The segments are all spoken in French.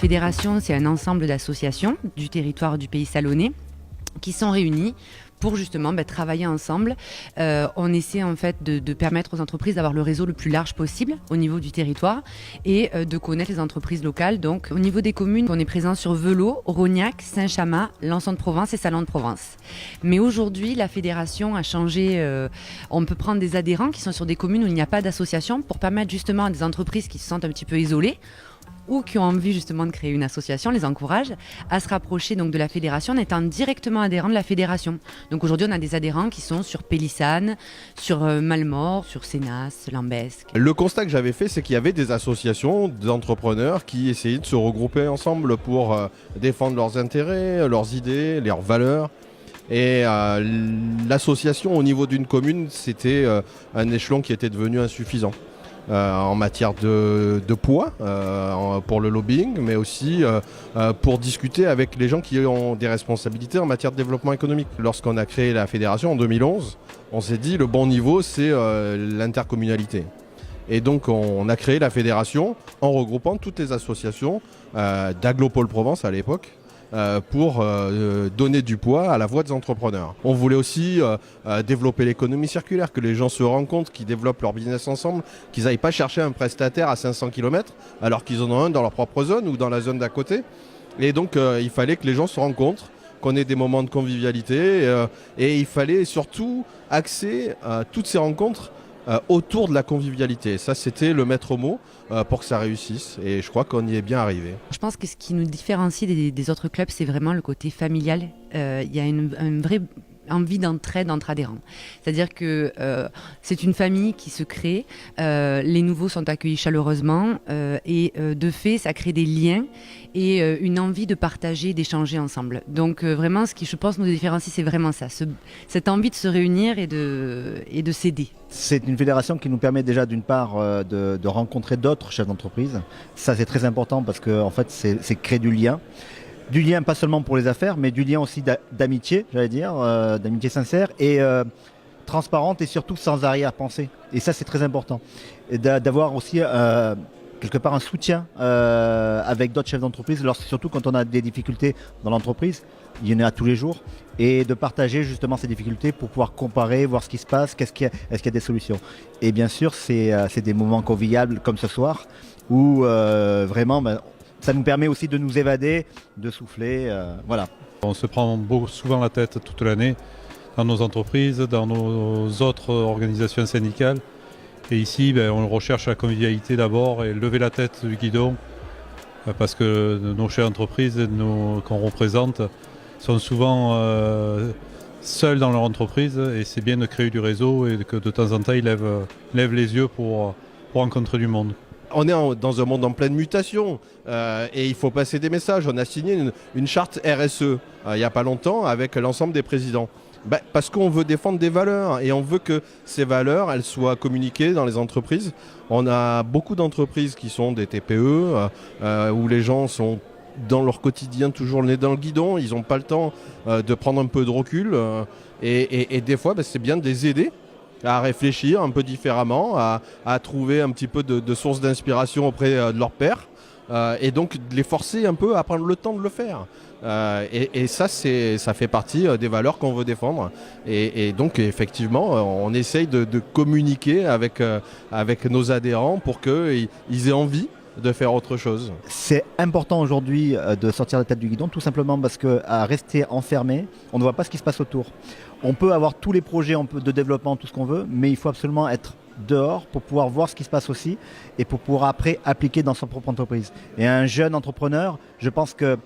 fédération, c'est un ensemble d'associations du territoire du Pays Salonnais qui sont réunies pour justement travailler ensemble. On essaie en fait de permettre aux entreprises d'avoir le réseau le plus large possible au niveau du territoire et de connaître les entreprises locales. Donc au niveau des communes, on est présent sur Velot, Rognac, Saint-Chamas, Lançon de Provence et Salon de Provence. Mais aujourd'hui, la fédération a changé. On peut prendre des adhérents qui sont sur des communes où il n'y a pas d'association pour permettre justement à des entreprises qui se sentent un petit peu isolées ou qui ont envie justement de créer une association, les encourage à se rapprocher donc de la fédération en étant directement adhérents de la fédération. Donc aujourd'hui, on a des adhérents qui sont sur Pélissane, sur Malmort, sur Sénas, Lambesc. Le constat que j'avais fait, c'est qu'il y avait des associations d'entrepreneurs qui essayaient de se regrouper ensemble pour défendre leurs intérêts, leurs idées, leurs valeurs. Et l'association au niveau d'une commune, c'était un échelon qui était devenu insuffisant. En matière de poids pour le lobbying, mais aussi pour discuter avec les gens qui ont des responsabilités en matière de développement économique. Lorsqu'on a créé la fédération en 2011, on s'est dit le bon niveau c'est l'intercommunalité. Et donc on a créé la fédération en regroupant toutes les associations d'Aglopole Provence à l'époque, pour donner du poids à la voix des entrepreneurs. On voulait aussi développer l'économie circulaire, que les gens se rencontrent, qu'ils développent leur business ensemble, qu'ils n'aillent pas chercher un prestataire à 500 km alors qu'ils en ont un dans leur propre zone ou dans la zone d'à côté. Et donc il fallait que les gens se rencontrent, qu'on ait des moments de convivialité et il fallait surtout axer toutes ces rencontres autour de la convivialité. Ça, c'était le maître mot pour que ça réussisse et je crois qu'on y est bien arrivé. Je pense que ce qui nous différencie des autres clubs, c'est vraiment le côté familial. Il y a une vraie envie d'entraide entre adhérents. C'est-à-dire que c'est une famille qui se crée, les nouveaux sont accueillis chaleureusement et de fait, ça crée des liens et une envie de partager, d'échanger ensemble. Donc vraiment, ce qui, je pense, nous différencie, c'est vraiment ça, cette envie de se réunir et de s'aider. C'est une fédération qui nous permet déjà d'une part de rencontrer d'autres chefs d'entreprise. Ça, c'est très important parce que en fait, c'est créer du lien. Du lien pas seulement pour les affaires, mais du lien aussi d'amitié, j'allais dire, d'amitié sincère et transparente et surtout sans arrière-pensée. Et ça, c'est très important. Et d'avoir aussi quelque part un soutien avec d'autres chefs d'entreprise, surtout quand on a des difficultés dans l'entreprise, il y en a tous les jours, et de partager justement ces difficultés pour pouvoir comparer, voir ce qui se passe, est-ce qu'il y a des solutions. Et bien sûr, c'est des moments conviviables comme ce soir, où vraiment... ça nous permet aussi de nous évader, de souffler, voilà. On se prend souvent la tête toute l'année dans nos entreprises, dans nos autres organisations syndicales. Et ici, on recherche la convivialité d'abord et lever la tête du guidon parce que nos chefs d'entreprise qu'on représente sont souvent seuls dans leur entreprise et c'est bien de créer du réseau et que de temps en temps, ils lèvent les yeux pour rencontrer du monde. On est dans un monde en pleine mutation et il faut passer des messages. On a signé une charte RSE il n'y a pas longtemps avec l'ensemble des présidents. Parce qu'on veut défendre des valeurs et on veut que ces valeurs elles soient communiquées dans les entreprises. On a beaucoup d'entreprises qui sont des TPE où les gens sont dans leur quotidien toujours le nez dans le guidon. Ils n'ont pas le temps de prendre un peu de recul et des fois c'est bien de les aider à réfléchir un peu différemment, à trouver un petit peu de sources d'inspiration auprès de leurs pairs et donc de les forcer un peu à prendre le temps de le faire. Et ça fait partie des valeurs qu'on veut défendre. Et donc effectivement, on essaye de communiquer avec nos adhérents pour qu'ils aient envie de faire autre chose. C'est important aujourd'hui de sortir la tête du guidon, tout simplement parce qu'à rester enfermé, on ne voit pas ce qui se passe autour. On peut avoir tous les projets de développement, tout ce qu'on veut, mais il faut absolument être dehors pour pouvoir voir ce qui se passe aussi et pour pouvoir après appliquer dans son propre entreprise. Et un jeune entrepreneur, je pense que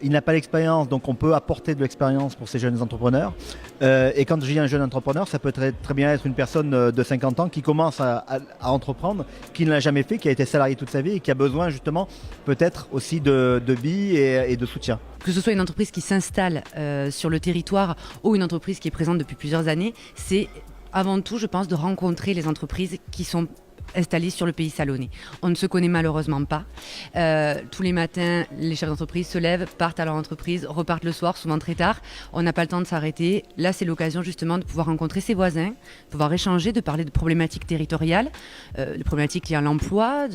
il n'a pas l'expérience, donc on peut apporter de l'expérience pour ces jeunes entrepreneurs. Et quand je dis un jeune entrepreneur, ça peut très bien être une personne de 50 ans qui commence à entreprendre, qui ne l'a jamais fait, qui a été salarié toute sa vie et qui a besoin justement peut-être aussi de billes et de soutien. Que ce soit une entreprise qui s'installe sur le territoire ou une entreprise qui est présente depuis plusieurs années, c'est avant tout, je pense, de rencontrer les entreprises qui sont installés sur le Pays Salonnais. On ne se connaît malheureusement pas. Tous les matins, les chefs d'entreprise se lèvent, partent à leur entreprise, repartent le soir, souvent très tard. On n'a pas le temps de s'arrêter. Là, c'est l'occasion justement de pouvoir rencontrer ses voisins, de pouvoir échanger, de parler de problématiques territoriales, de problématiques liées à l'emploi.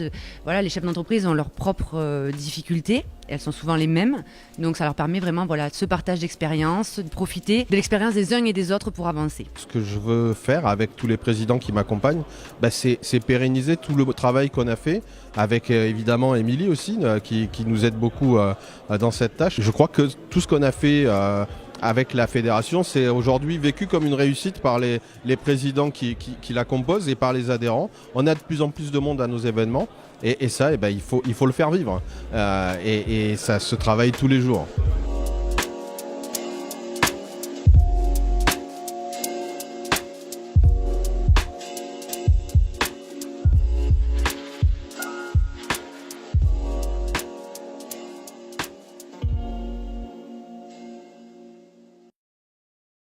Voilà, les chefs d'entreprise ont leurs propres difficultés elles sont souvent les mêmes. Donc ça leur permet vraiment ce partage d'expérience, de profiter de l'expérience des uns et des autres pour avancer. Ce que je veux faire avec tous les présidents qui m'accompagnent, c'est pérenniser tout le travail qu'on a fait, avec évidemment Émilie aussi, qui nous aide beaucoup dans cette tâche. Je crois que tout ce qu'on a fait avec la fédération, c'est aujourd'hui vécu comme une réussite par les présidents qui la composent et par les adhérents. On a de plus en plus de monde à nos événements et ça, il faut le faire vivre. Et ça se travaille tous les jours.